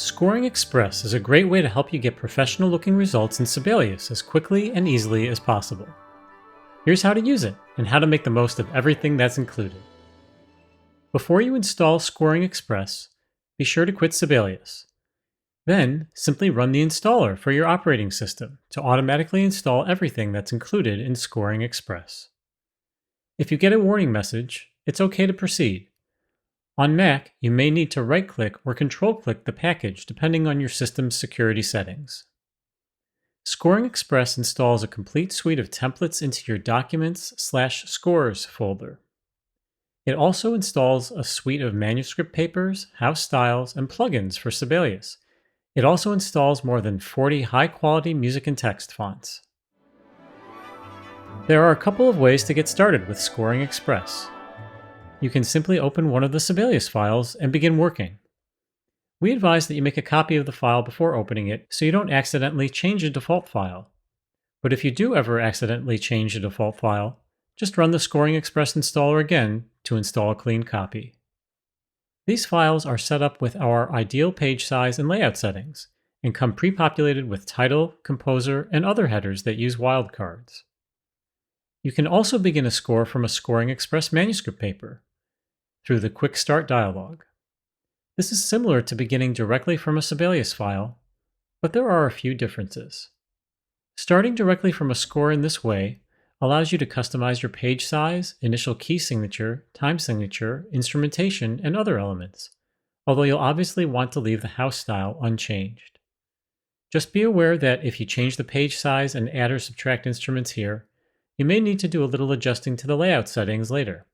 Scoring Express is a great way to help you get professional looking results in Sibelius as quickly and easily as possible. Here's how to use it and how to make the most of everything that's included. Before you install Scoring Express, be sure to quit Sibelius. Then, simply run the installer for your operating system to automatically install everything that's included in Scoring Express. If you get a warning message, it's okay to proceed. On Mac, you may need to right-click or control-click the package depending on your system's security settings. Scoring Express installs a complete suite of templates into your Documents/Scores folder. It also installs a suite of manuscript papers, house styles, and plugins for Sibelius. It also installs more than 40 high-quality music and text fonts. There are a couple of ways to get started with Scoring Express. You can simply open one of the Sibelius files and begin working. We advise that you make a copy of the file before opening it so you don't accidentally change a default file. But if you do ever accidentally change a default file, just run the Scoring Express installer again to install a clean copy. These files are set up with our ideal page size and layout settings and come pre-populated with title, composer, and other headers that use wildcards. You can also begin a score from a Scoring Express manuscript paper through the Quick Start dialog. This is similar to beginning directly from a Sibelius file, but there are a few differences. Starting directly from a score in this way allows you to customize your page size, initial key signature, time signature, instrumentation, and other elements, although you'll obviously want to leave the house style unchanged. Just be aware that if you change the page size and add or subtract instruments here, you may need to do a little adjusting to the layout settings later.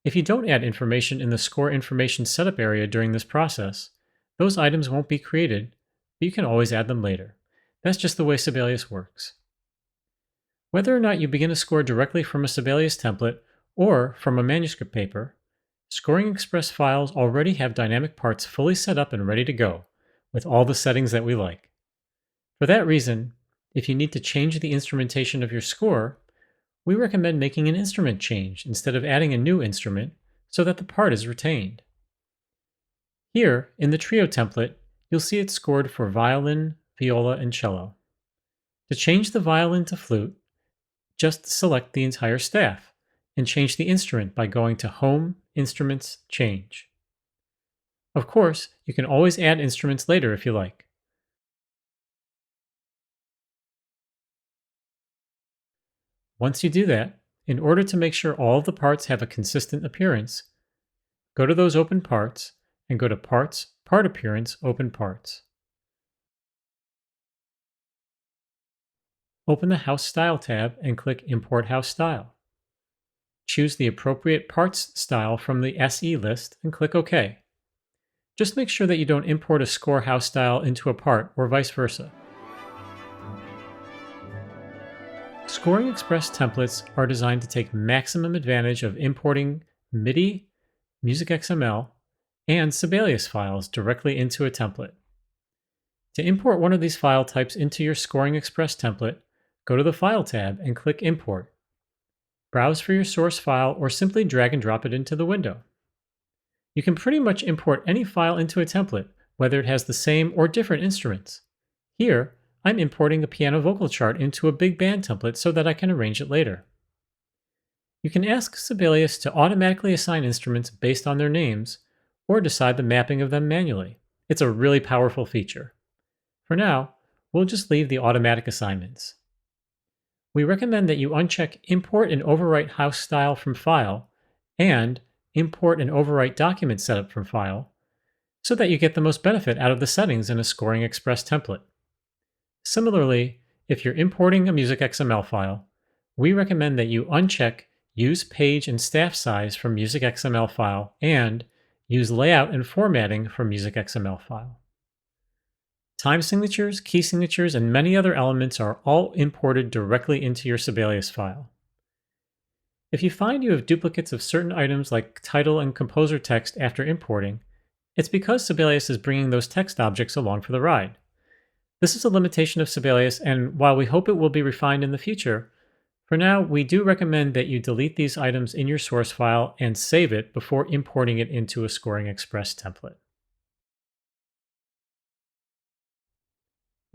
If you don't add information in the Score Information Setup area during this process, those items won't be created, but you can always add them later. That's just the way Sibelius works. Whether or not you begin a score directly from a Sibelius template or from a manuscript paper, Scoring Express files already have dynamic parts fully set up and ready to go, with all the settings that we like. For that reason, if you need to change the instrumentation of your score, we recommend making an instrument change instead of adding a new instrument so that the part is retained. Here, in the trio template, you'll see it scored for violin, viola, and cello. To change the violin to flute, just select the entire staff and change the instrument by going to Home, Instruments, Change. Of course, you can always add instruments later if you like. Once you do that, in order to make sure all of the parts have a consistent appearance, go to those open parts and go to Parts, Part Appearance, Open Parts. Open the House Style tab and click Import House Style. Choose the appropriate parts style from the SE list and click OK. Just make sure that you don't import a score house style into a part or vice versa. Scoring Express templates are designed to take maximum advantage of importing MIDI, Music XML, and Sibelius files directly into a template. To import one of these file types into your Scoring Express template, go to the File tab and click Import. Browse for your source file or simply drag and drop it into the window. You can pretty much import any file into a template, whether it has the same or different instruments. Here, I'm importing a piano vocal chart into a big band template so that I can arrange it later. You can ask Sibelius to automatically assign instruments based on their names, or decide the mapping of them manually. It's a really powerful feature. For now, we'll just leave the automatic assignments. We recommend that you uncheck Import and Overwrite House Style from File and Import and Overwrite Document Setup from File so that you get the most benefit out of the settings in a Scoring Express template. Similarly, if you're importing a Music XML file, we recommend that you uncheck Use Page and Staff Size from Music XML file and use Layout and Formatting from Music XML file. Time signatures, key signatures, and many other elements are all imported directly into your Sibelius file. If you find you have duplicates of certain items like title and composer text after importing, it's because Sibelius is bringing those text objects along for the ride. This is a limitation of Sibelius, and while we hope it will be refined in the future, for now we do recommend that you delete these items in your source file and save it before importing it into a Scoring Express template.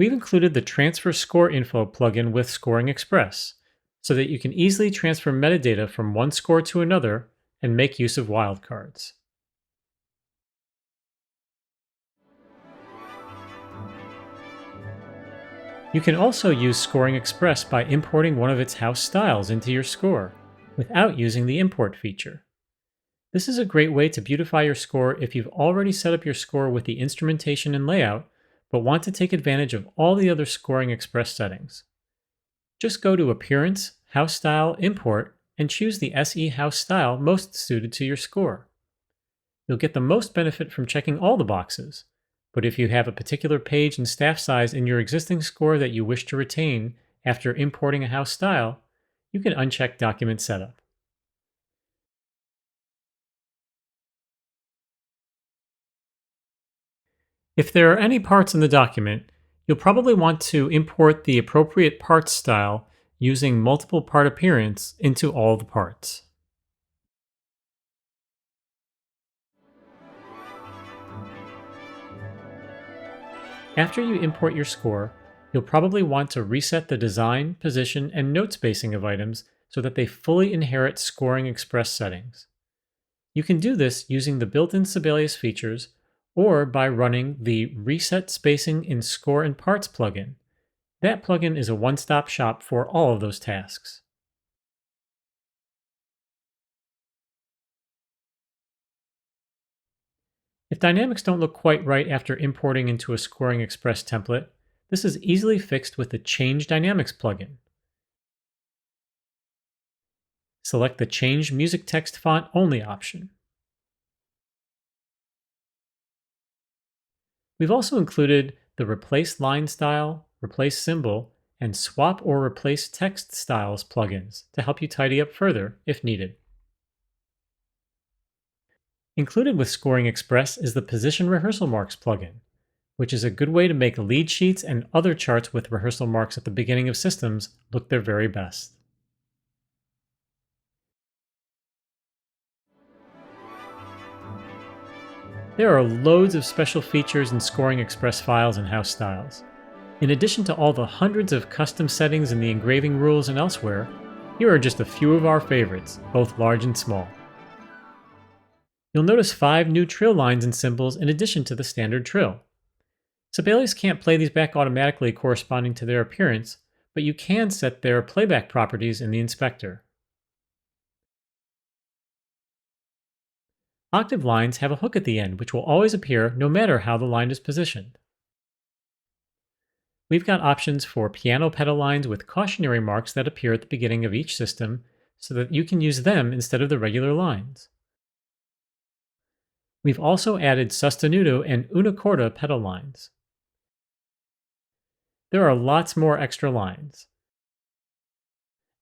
We've included the Transfer Score Info plugin with Scoring Express so that you can easily transfer metadata from one score to another and make use of wildcards. You can also use Scoring Express by importing one of its house styles into your score without using the import feature. This is a great way to beautify your score if you've already set up your score with the instrumentation and layout, but want to take advantage of all the other Scoring Express settings. Just go to Appearance, House Style, Import, and choose the SE house style most suited to your score. You'll get the most benefit from checking all the boxes, but if you have a particular page and staff size in your existing score that you wish to retain after importing a house style, you can uncheck Document Setup. If there are any parts in the document, you'll probably want to import the appropriate parts style using multiple part appearance into all the parts. After you import your score, you'll probably want to reset the design, position, and note spacing of items so that they fully inherit Scoring Express settings. You can do this using the built-in Sibelius features or by running the Reset Spacing in Score and Parts plugin. That plugin is a one-stop shop for all of those tasks. If dynamics don't look quite right after importing into a Scoring Express template, this is easily fixed with the Change Dynamics plugin. Select the Change Music Text Font Only option. We've also included the Replace Line Style, Replace Symbol, and Swap or Replace Text Styles plugins to help you tidy up further if needed. Included with Scoring Express is the Position Rehearsal Marks plugin, which is a good way to make lead sheets and other charts with rehearsal marks at the beginning of systems look their very best. There are loads of special features in Scoring Express files and house styles. In addition to all the hundreds of custom settings in the engraving rules and elsewhere, here are just a few of our favorites, both large and small. You'll notice 5 new trill lines and symbols in addition to the standard trill. Sibelius can't play these back automatically corresponding to their appearance, but you can set their playback properties in the inspector. Octave lines have a hook at the end, which will always appear no matter how the line is positioned. We've got options for piano pedal lines with cautionary marks that appear at the beginning of each system so that you can use them instead of the regular lines. We've also added sostenuto and una corda pedal lines. There are lots more extra lines.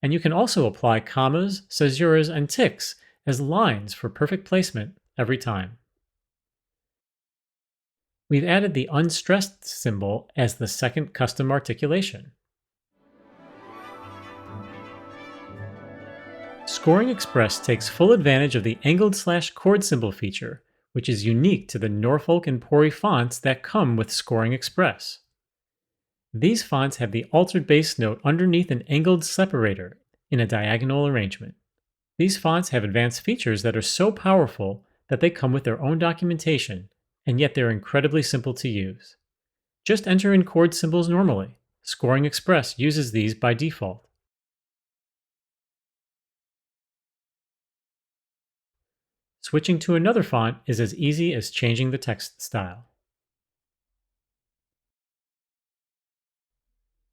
And you can also apply commas, caesuras, and ticks as lines for perfect placement every time. We've added the unstressed symbol as the second custom articulation. Scoring Express takes full advantage of the angled/chord symbol feature, which is unique to the Norfolk and Pori fonts that come with Scoring Express. These fonts have the altered bass note underneath an angled separator in a diagonal arrangement. These fonts have advanced features that are so powerful that they come with their own documentation, and yet they're incredibly simple to use. Just enter in chord symbols normally. Scoring Express uses these by default. Switching to another font is as easy as changing the text style.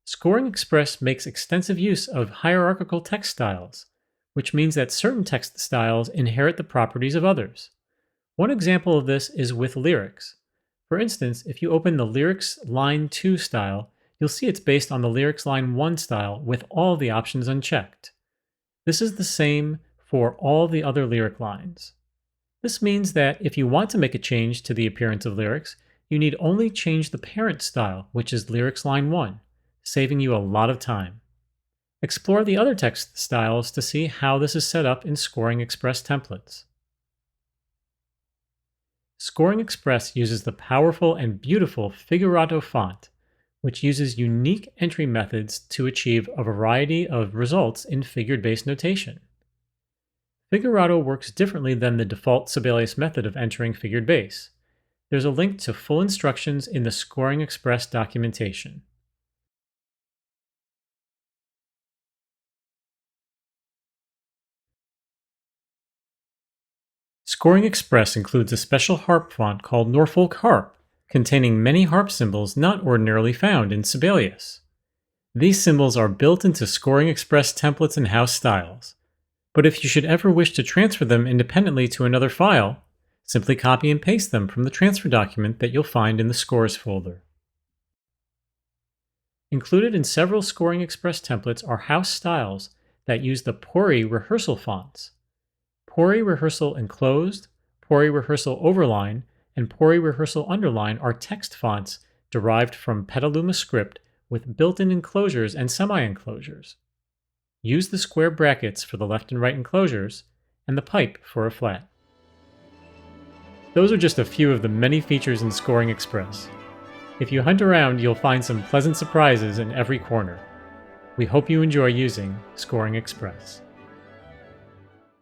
Scoring Express makes extensive use of hierarchical text styles, which means that certain text styles inherit the properties of others. One example of this is with lyrics. For instance, if you open the Lyrics Line 2 style, you'll see it's based on the Lyrics Line 1 style with all the options unchecked. This is the same for all the other lyric lines. This means that if you want to make a change to the appearance of lyrics, you need only change the parent style, which is Lyrics Line 1, saving you a lot of time. Explore the other text styles to see how this is set up in Scoring Express templates. Scoring Express uses the powerful and beautiful Figurato font, which uses unique entry methods to achieve a variety of results in figured-based notation. Figurato works differently than the default Sibelius method of entering figured base. There's a link to full instructions in the Scoring Express documentation. Scoring Express includes a special harp font called Norfolk Harp, containing many harp symbols not ordinarily found in Sibelius. These symbols are built into Scoring Express templates and house styles. But if you should ever wish to transfer them independently to another file, simply copy and paste them from the transfer document that you'll find in the Scores folder. Included in several Scoring Express templates are house styles that use the Pori rehearsal fonts. Pori rehearsal enclosed, Pori rehearsal overline, and Pori rehearsal underline are text fonts derived from Petaluma script with built-in enclosures and semi-enclosures. Use the square brackets for the left and right enclosures, and the pipe for a flat. Those are just a few of the many features in Scoring Express. If you hunt around, you'll find some pleasant surprises in every corner. We hope you enjoy using Scoring Express.